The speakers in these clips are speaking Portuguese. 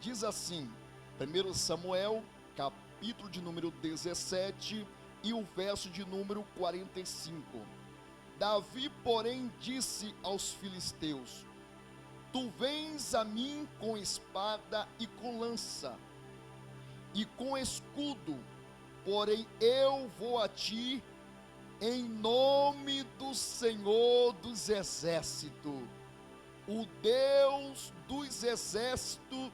Diz assim, 1 Samuel, capítulo de número 17 e o verso de número 45. Davi, porém, disse aos filisteus: Tu vens a mim com espada e com lança, e com escudo, porém eu vou a ti em nome do Senhor dos Exércitos, o Deus dos Exércitos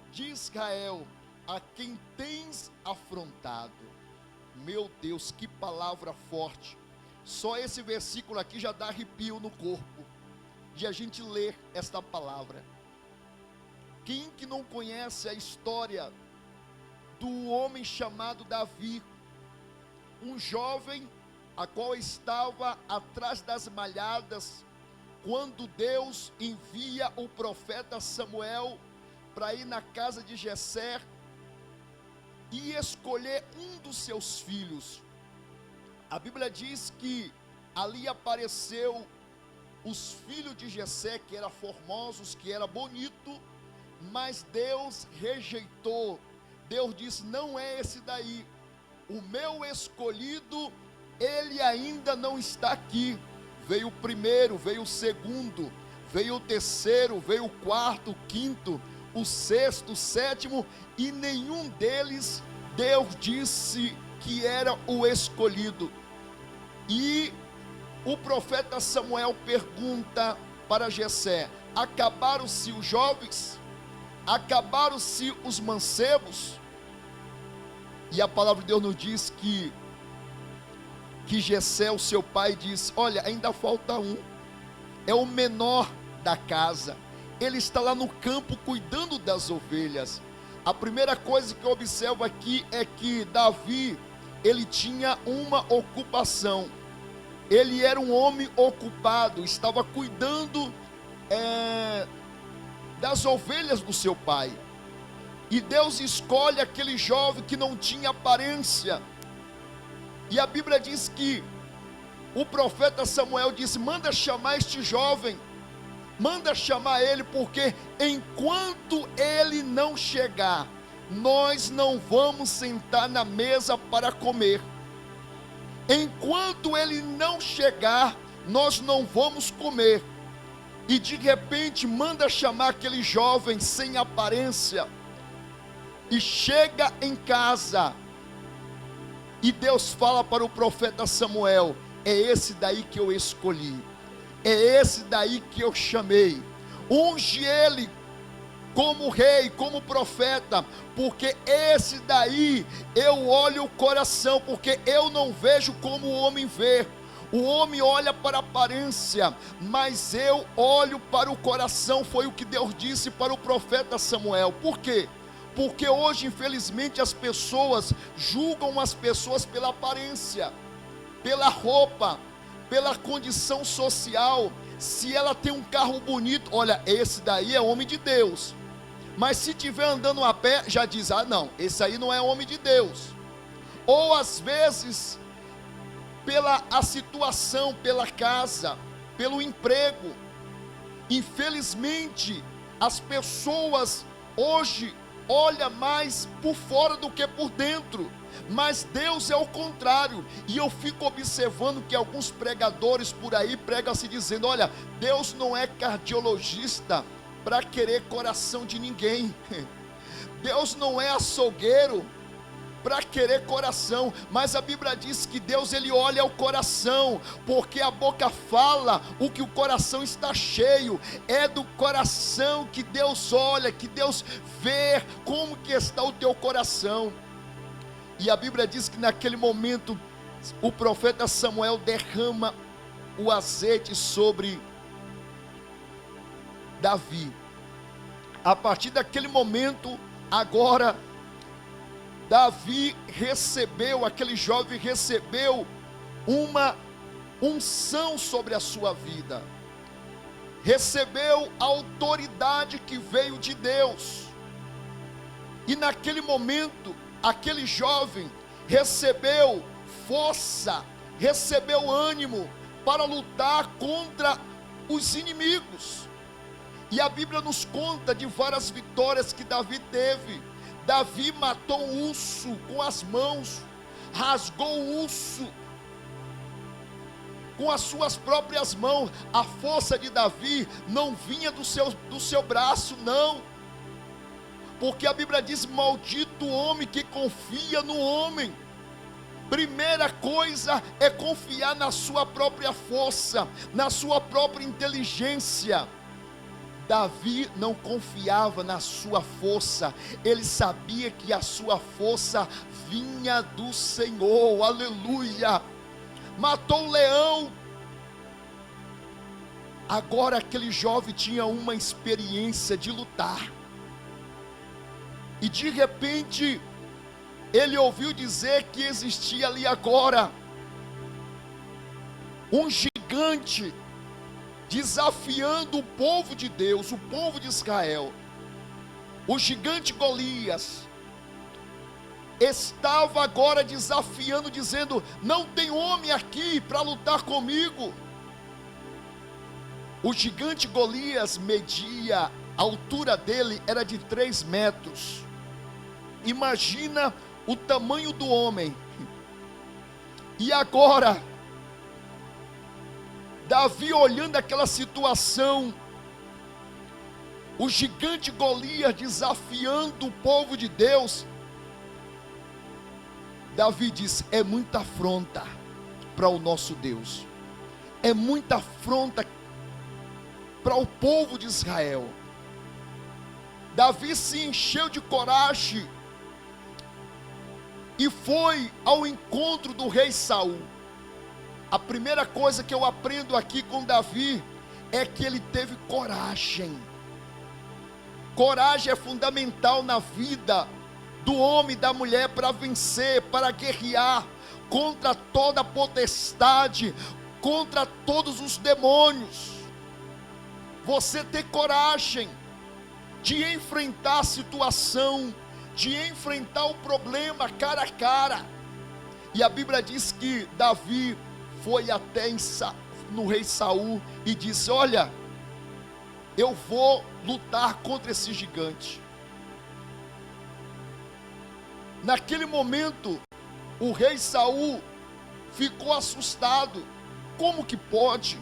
de Israel, a quem tens afrontado. Meu Deus, que palavra forte! Só esse versículo aqui já dá arrepio no corpo, de a gente ler esta palavra. Quem que não conhece a história do homem chamado Davi, um jovem a qual estava atrás das malhadas, quando Deus envia o profeta Samuel para ir na casa de Jessé e escolher um dos seus filhos. A Bíblia diz que ali apareceu os filhos de Jessé, que eram formosos, que era bonito, mas Deus rejeitou. Deus disse: não é esse daí, o meu escolhido, ele ainda não está aqui. Veio o primeiro, veio o segundo, veio o terceiro, veio o quarto, o quinto, o sexto, o sétimo, e nenhum deles Deus disse que era o escolhido. E o profeta Samuel pergunta para Jessé: acabaram-se os jovens? Acabaram-se os mancebos? E a palavra de Deus nos diz que Jessé, o seu pai, diz: olha, ainda falta um, é o menor da casa, ele está lá no campo cuidando das ovelhas. A primeira coisa que eu observo aqui é que Davi, ele tinha uma ocupação, ele era um homem ocupado, estava cuidando das ovelhas do seu pai. E Deus escolhe aquele jovem que não tinha aparência. E a Bíblia diz que o profeta Samuel disse: manda chamar este jovem, manda chamar ele, porque enquanto ele não chegar, nós não vamos sentar na mesa para comer. Enquanto ele não chegar, nós não vamos comer. E de repente manda chamar aquele jovem sem aparência, e chega em casa, e Deus fala para o profeta Samuel: é esse daí que eu escolhi, é esse daí que eu chamei, unge ele como rei, como profeta, porque esse daí eu olho o coração, porque eu não vejo como o homem vê. O homem olha para a aparência, mas eu olho para o coração. Foi o que Deus disse para o profeta Samuel. Por quê? Porque hoje, infelizmente, as pessoas julgam as pessoas pela aparência, pela roupa, pela condição social. Se ela tem um carro bonito, olha, esse daí é homem de Deus. Mas se estiver andando a pé, já diz: ah não, esse aí não é homem de Deus. Ou às vezes, pela a situação, pela casa, pelo emprego. Infelizmente, as pessoas hoje olha mais por fora do que por dentro, mas Deus é o contrário. E eu fico observando que alguns pregadores por aí pregam se dizendo: olha, Deus não é cardiologista para querer coração de ninguém. Deus não é açougueiro para querer coração, mas a Bíblia diz que Deus, ele olha o coração, porque a boca fala o que o coração está cheio. É do coração que Deus olha, que Deus vê como que está o teu coração. E a Bíblia diz que naquele momento o profeta Samuel derrama o azeite sobre Davi. A partir daquele momento, agora Davi recebeu, aquele jovem recebeu uma unção sobre a sua vida, recebeu a autoridade que veio de Deus. E naquele momento, aquele jovem recebeu força, recebeu ânimo para lutar contra os inimigos. E a Bíblia nos conta de várias vitórias que Davi teve. Davi matou um urso com as mãos, rasgou o urso com as suas próprias mãos. A força de Davi não vinha do seu braço, não. Porque a Bíblia diz: maldito o homem que confia no homem. Primeira coisa é confiar na sua própria força, na sua própria inteligência. Davi não confiava na sua força, ele sabia que a sua força vinha do Senhor, aleluia. Matou o leão. Agora aquele jovem tinha uma experiência de lutar, e de repente ele ouviu dizer que existia ali agora um gigante desafiando o povo de Deus, o povo de Israel. O gigante Golias estava agora desafiando, dizendo: não tem homem aqui para lutar comigo. O gigante Golias media, a altura dele era de 3 metros. Imagina o tamanho do homem. E agora Davi, olhando aquela situação, o gigante Golias desafiando o povo de Deus, Davi diz: é muita afronta para o nosso Deus, é muita afronta para o povo de Israel. Davi se encheu de coragem e foi ao encontro do rei Saul. A primeira coisa que eu aprendo aqui com Davi é que ele teve coragem. Coragem é fundamental na vida do homem e da mulher para vencer, para guerrear contra toda potestade, contra todos os demônios. Você ter coragem de enfrentar a situação, de enfrentar o problema cara a cara. E a Bíblia diz que Davi foi até no rei Saul e disse: olha, eu vou lutar contra esse gigante. Naquele momento, o rei Saul ficou assustado. Como que pode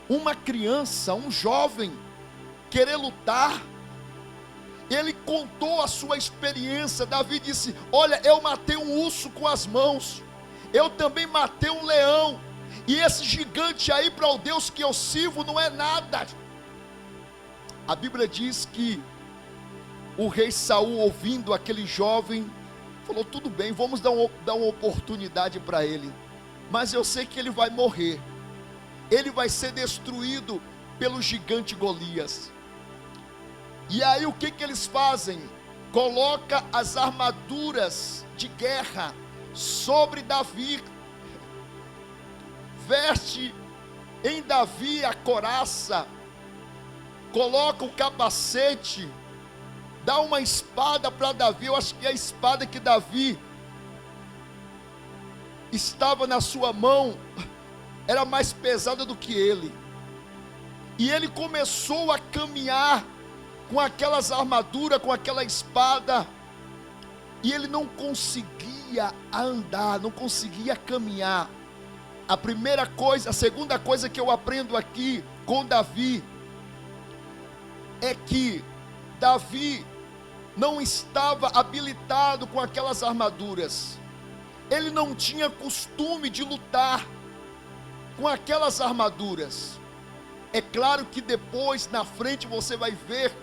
uma criança, um jovem, querer lutar? Ele contou a sua experiência. Davi disse: olha, eu matei um urso com as mãos, eu também matei um leão, e esse gigante aí, para o Deus que eu sirvo, não é nada. A Bíblia diz que o rei Saul, ouvindo aquele jovem, falou: tudo bem, vamos dar uma oportunidade para ele, mas eu sei que ele vai morrer, ele vai ser destruído pelo gigante Golias. E aí o que eles fazem? Coloca as armaduras de guerra sobre Davi, veste em Davi a couraça, coloca o capacete, dá uma espada para Davi. Eu acho que a espada que Davi estava na sua mão era mais pesada do que ele, e ele começou a caminhar com aquelas armaduras, com aquela espada, e ele não conseguia andar, não conseguia caminhar. A segunda coisa que eu aprendo aqui com Davi é que Davi não estava habilitado com aquelas armaduras. Ele não tinha costume de lutar com aquelas armaduras. É claro que depois, na frente, você vai ver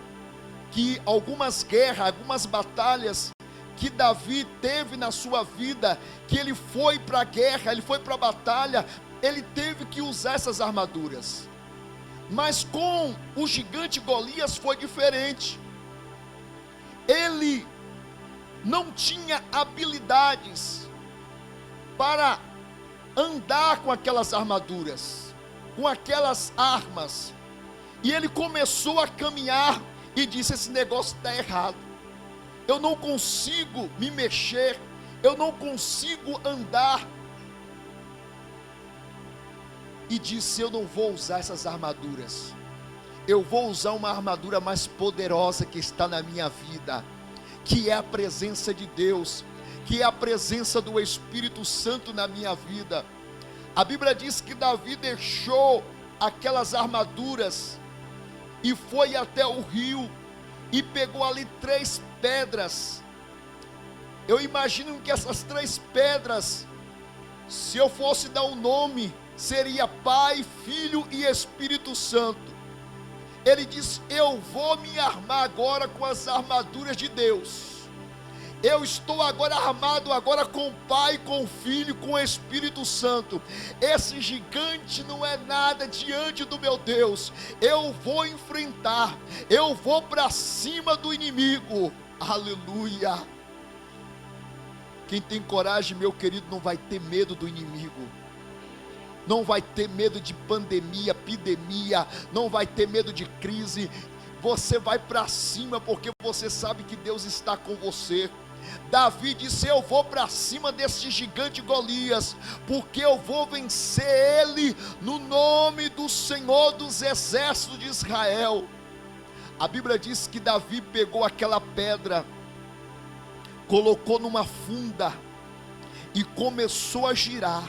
que algumas guerras, algumas batalhas que Davi teve na sua vida, que ele foi para a guerra, ele foi para a batalha, ele teve que usar essas armaduras. Mas com o gigante Golias foi diferente. Ele não tinha habilidades para andar com aquelas armaduras, com aquelas armas, e ele começou a caminhar e disse: esse negócio está errado, eu não consigo me mexer, eu não consigo andar. E disse: eu não vou usar essas armaduras, eu vou usar uma armadura mais poderosa que está na minha vida, que é a presença de Deus, que é a presença do Espírito Santo na minha vida. A Bíblia diz que Davi deixou aquelas armaduras e foi até o rio e pegou ali 3 pedras. Eu imagino que essas 3 pedras, se eu fosse dar um nome, seria Pai, Filho e Espírito Santo. Ele diz: eu vou me armar agora com as armaduras de Deus. Eu estou agora armado agora com o Pai, com o Filho, com o Espírito Santo. Esse gigante não é nada diante do meu Deus. Eu vou enfrentar, eu vou para cima do inimigo. Aleluia. Quem tem coragem, meu querido, não vai ter medo do inimigo. Não vai ter medo de pandemia, epidemia, não vai ter medo de crise. Você vai para cima porque você sabe que Deus está com você. Davi disse: eu vou para cima desse gigante Golias, porque eu vou vencer ele no nome do Senhor dos exércitos de Israel. A Bíblia diz que Davi pegou aquela pedra, colocou numa funda e começou a girar.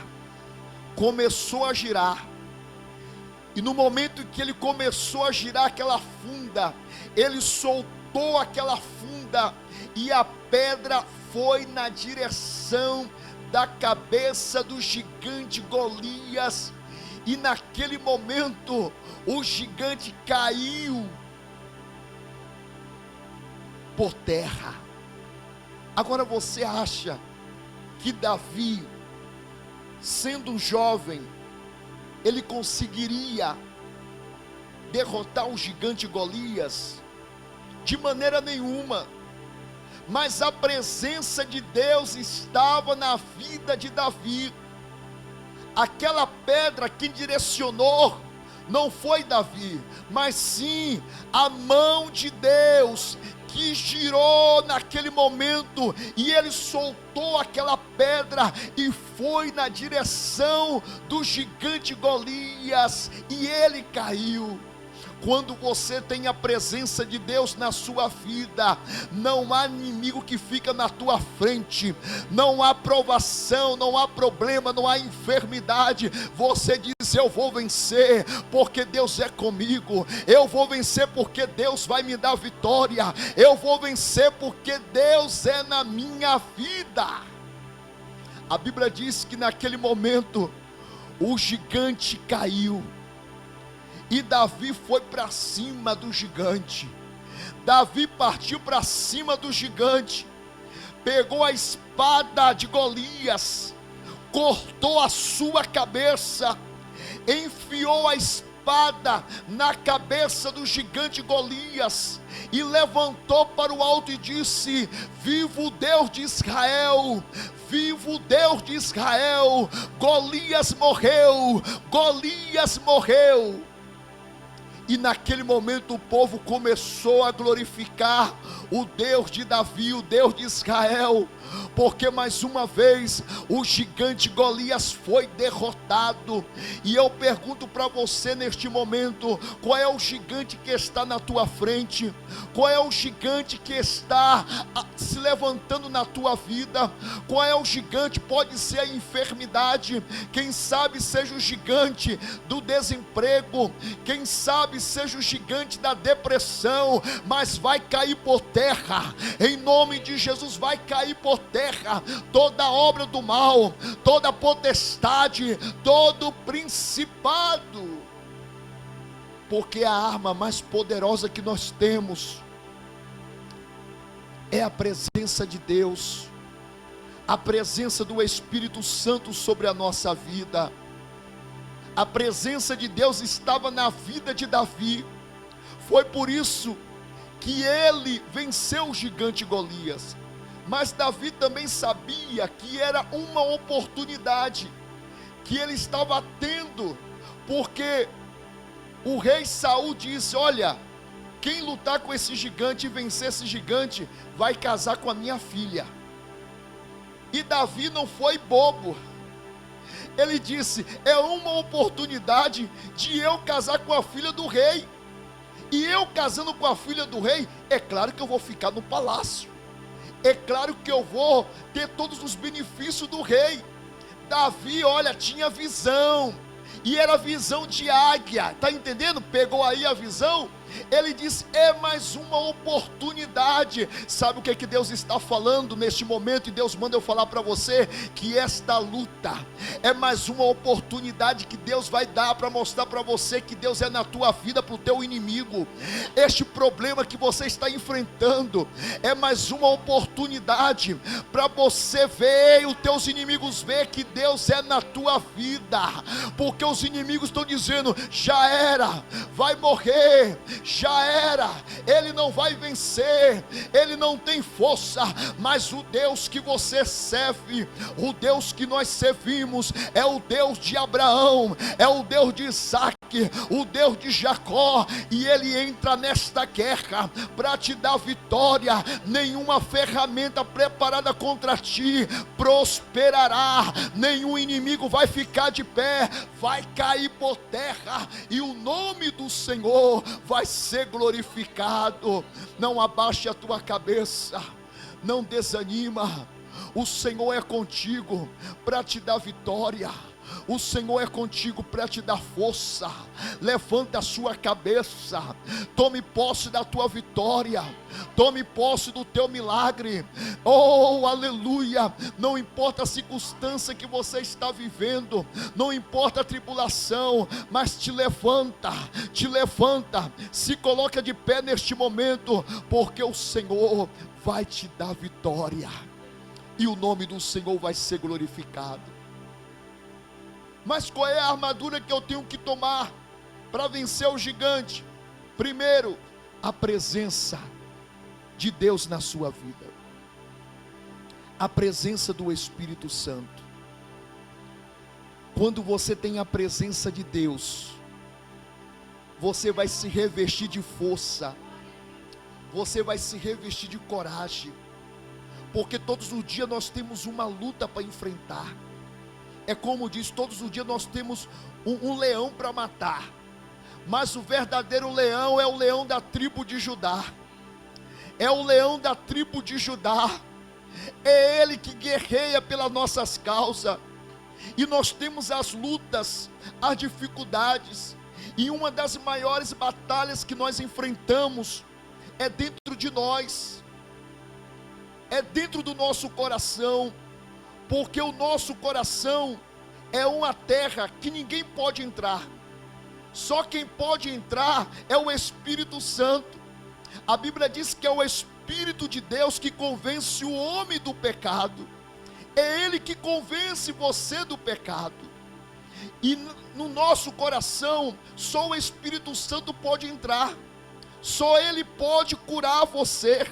E no momento em que ele começou a girar aquela funda, ele soltou aquela funda e a pedra foi na direção da cabeça do gigante Golias. E naquele momento o gigante caiu por terra. Agora você acha que Davi, sendo um jovem, ele conseguiria derrotar o gigante Golias? De maneira nenhuma. Mas a presença de Deus estava na vida de Davi. Aquela pedra que direcionou não foi Davi, mas sim a mão de Deus que girou naquele momento, e ele soltou aquela pedra e foi na direção do gigante Golias, e ele caiu. Quando você tem a presença de Deus na sua vida, não há inimigo que fica na tua frente, não há provação, não há problema, não há enfermidade. Você diz: eu vou vencer, porque Deus é comigo. Eu vou vencer porque Deus vai me dar vitória. Eu vou vencer porque Deus é na minha vida. A Bíblia diz que naquele momento o gigante caiu. E Davi foi para cima do gigante. Davi partiu para cima do gigante, pegou a espada de Golias, cortou a sua cabeça, enfiou a espada na cabeça do gigante Golias e levantou para o alto e disse: viva o Deus de Israel! Viva o Deus de Israel! Golias morreu! Golias morreu! E naquele momento o povo começou a glorificar o Deus de Davi, o Deus de Israel, porque mais uma vez o gigante Golias foi derrotado. E eu pergunto para você neste momento: qual é o gigante que está na tua frente? Qual é o gigante que está se levantando na tua vida? Qual é o gigante? Pode ser a enfermidade, quem sabe seja o gigante do desemprego, quem sabe seja o gigante da depressão, mas vai cair por terra, em nome de Jesus. Vai cair por terra toda obra do mal, toda potestade, todo principado, porque a arma mais poderosa que nós temos é a presença de Deus, a presença do Espírito Santo sobre a nossa vida. A presença de Deus estava na vida de Davi, foi por isso que ele venceu o gigante Golias. Mas Davi também sabia que era uma oportunidade que ele estava tendo, porque o rei Saul disse: olha, quem lutar com esse gigante e vencer esse gigante, vai casar com a minha filha. E Davi não foi bobo. Ele disse: é uma oportunidade de eu casar com a filha do rei. E eu casando com a filha do rei, é claro que eu vou ficar no palácio. É claro que eu vou ter todos os benefícios do rei. Davi, olha, tinha visão. E era visão de águia. Está entendendo? Pegou aí a visão. Ele diz, é mais uma oportunidade. Sabe o que Deus está falando neste momento? E Deus manda eu falar para você que esta luta é mais uma oportunidade que Deus vai dar para mostrar para você que Deus é na tua vida, para o teu inimigo. Este problema que você está enfrentando é mais uma oportunidade para você ver e os teus inimigos ver que Deus é na tua vida. Porque os inimigos estão dizendo, já era, vai morrer, já era, ele não vai vencer, ele não tem força. Mas o Deus que você serve, o Deus que nós servimos, é o Deus de Abraão, é o Deus de Isaac, o Deus de Jacó. E ele entra nesta guerra para te dar vitória. Nenhuma ferramenta preparada contra ti prosperará, nenhum inimigo vai ficar de pé, vai cair por terra, e o nome do Senhor vai ser glorificado. Não abaixe a tua cabeça, não desanima. O Senhor é contigo para te dar vitória. O Senhor é contigo para te dar força. Levanta a sua cabeça, tome posse da tua vitória, tome posse do teu milagre. Oh, aleluia. Não importa a circunstância que você está vivendo, não importa a tribulação, mas te levanta, se coloca de pé neste momento, porque o Senhor vai te dar vitória, e o nome do Senhor vai ser glorificado. Mas qual é a armadura que eu tenho que tomar para vencer o gigante? Primeiro, a presença de Deus na sua vida, a presença do Espírito Santo. Quando você tem a presença de Deus, você vai se revestir de força, você vai se revestir de coragem, porque todos os dias nós temos uma luta para enfrentar. É como diz, todos os dias nós temos um leão para matar, mas o verdadeiro leão é o leão da tribo de Judá, é o leão da tribo de Judá, é ele que guerreia pelas nossas causas. E nós temos as lutas, as dificuldades, e uma das maiores batalhas que nós enfrentamos é dentro de nós, é dentro do nosso coração. Porque o nosso coração é uma terra que ninguém pode entrar, só quem pode entrar é o Espírito Santo. A Bíblia diz que é o Espírito de Deus que convence o homem do pecado, é Ele que convence você do pecado. E no nosso coração, só o Espírito Santo pode entrar, só Ele pode curar você,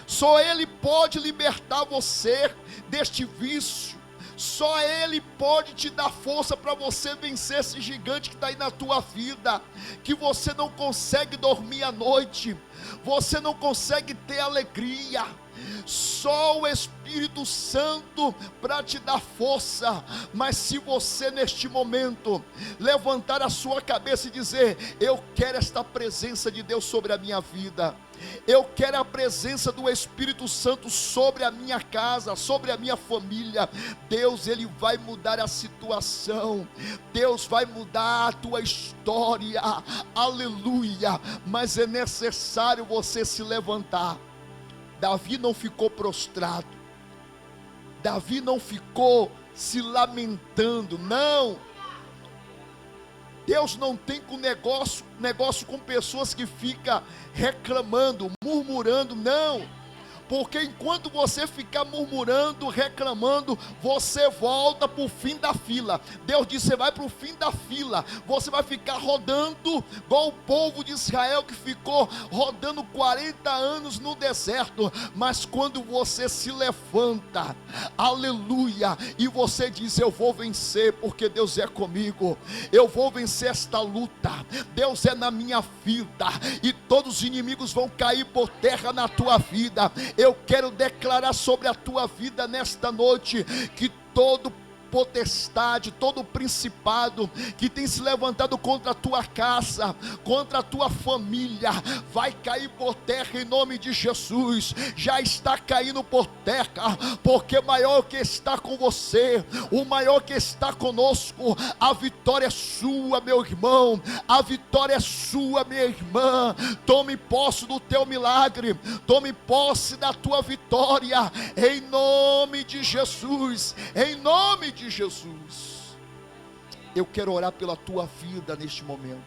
só Ele pode libertar você deste vício, só Ele pode te dar força para você vencer esse gigante que está aí na tua vida, que você não consegue dormir à noite, você não consegue ter alegria. Só o Espírito Santo para te dar força. Mas se você neste momento levantar a sua cabeça e dizer, eu quero esta presença de Deus sobre a minha vida, eu quero a presença do Espírito Santo sobre a minha casa, sobre a minha família, Deus, Ele vai mudar a situação, Deus vai mudar a tua história, aleluia. Mas é necessário você se levantar. Davi não ficou prostrado, Davi não ficou se lamentando, não. Deus não tem negócio com pessoas que ficam reclamando, murmurando, não. Porque enquanto você ficar murmurando, reclamando, você volta para o fim da fila. Deus disse, você vai para o fim da fila, você vai ficar rodando, igual o povo de Israel que ficou rodando 40 anos no deserto. Mas quando você se levanta, aleluia, e você diz, eu vou vencer, porque Deus é comigo, eu vou vencer esta luta, Deus é na minha vida, e todos os inimigos vão cair por terra na tua vida. Eu quero declarar sobre a tua vida nesta noite, que todo potestade, todo principado que tem se levantado contra a tua casa, contra a tua família, vai cair por terra em nome de Jesus. Já está caindo por terra, porque maior que está com você, o maior que está conosco, a vitória é sua, meu irmão, a vitória é sua, minha irmã. Tome posse do teu milagre, tome posse da tua vitória, em nome de Jesus, em nome de Jesus. Eu quero orar pela tua vida neste momento.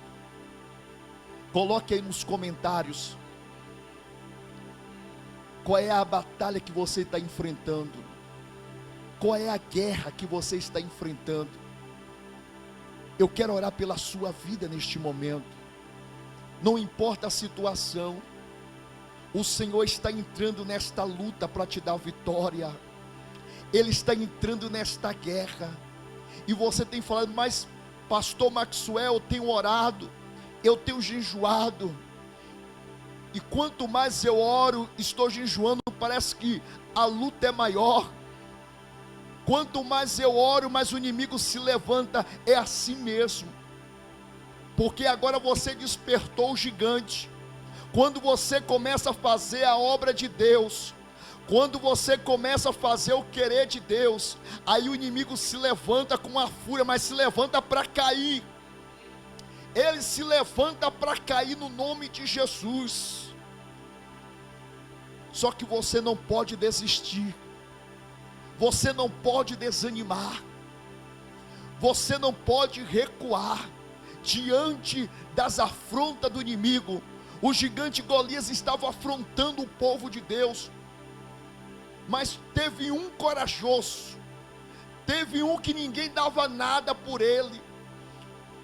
Coloque aí nos comentários qual é a batalha que você está enfrentando, qual é a guerra que você está enfrentando. Eu quero orar pela sua vida neste momento. Não importa a situação, o Senhor está entrando nesta luta para te dar vitória. Ele está entrando nesta guerra. E você tem falado, mas pastor Maxwell, eu tenho orado, eu tenho jejuado, e quanto mais eu oro, estou jejuando, parece que a luta é maior. Quanto mais eu oro, mais o inimigo se levanta. É assim mesmo, porque agora você despertou o gigante. Quando você começa a fazer a obra de Deus, quando você começa a fazer o querer de Deus, aí o inimigo se levanta com a fúria, mas se levanta para cair. Ele se levanta para cair no nome de Jesus. Só que você não pode desistir, você não pode desanimar, você não pode recuar diante das afrontas do inimigo. O gigante Golias estava afrontando o povo de Deus, mas teve um corajoso, teve um que ninguém dava nada por ele.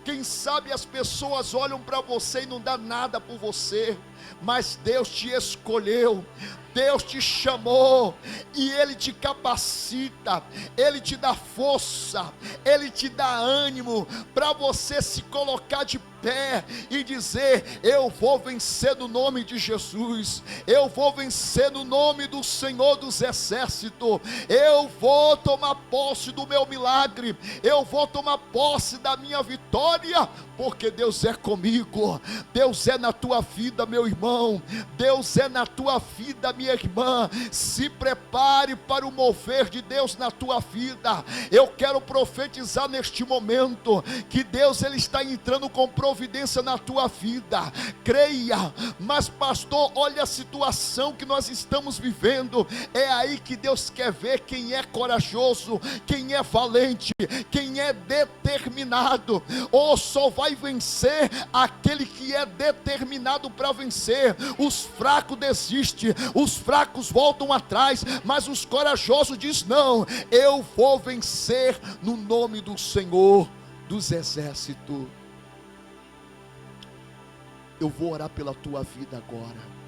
Quem sabe as pessoas olham para você e não dá nada por você, mas Deus te escolheu, Deus te chamou, e Ele te capacita, Ele te dá força, Ele te dá ânimo, para você se colocar de pé e dizer: eu vou vencer no nome de Jesus, eu vou vencer no nome do Senhor dos Exércitos, eu vou tomar posse do meu milagre, eu vou tomar posse da minha vitória, porque Deus é comigo. Deus é na tua vida, meu irmão, Deus é na tua vida, minha irmã. Se prepare para o mover de Deus na tua vida. Eu quero profetizar neste momento que Deus, Ele está entrando com providência na tua vida. Creia. Mas pastor, olha a situação que nós estamos vivendo. É aí que Deus quer ver quem é corajoso, quem é valente, quem é determinado. Ou só vai vencer aquele que é determinado para vencer. Os fracos desistem, os fracos voltam atrás, mas os corajosos dizem: não, eu vou vencer no nome do Senhor dos Exércitos. Eu vou orar pela tua vida agora.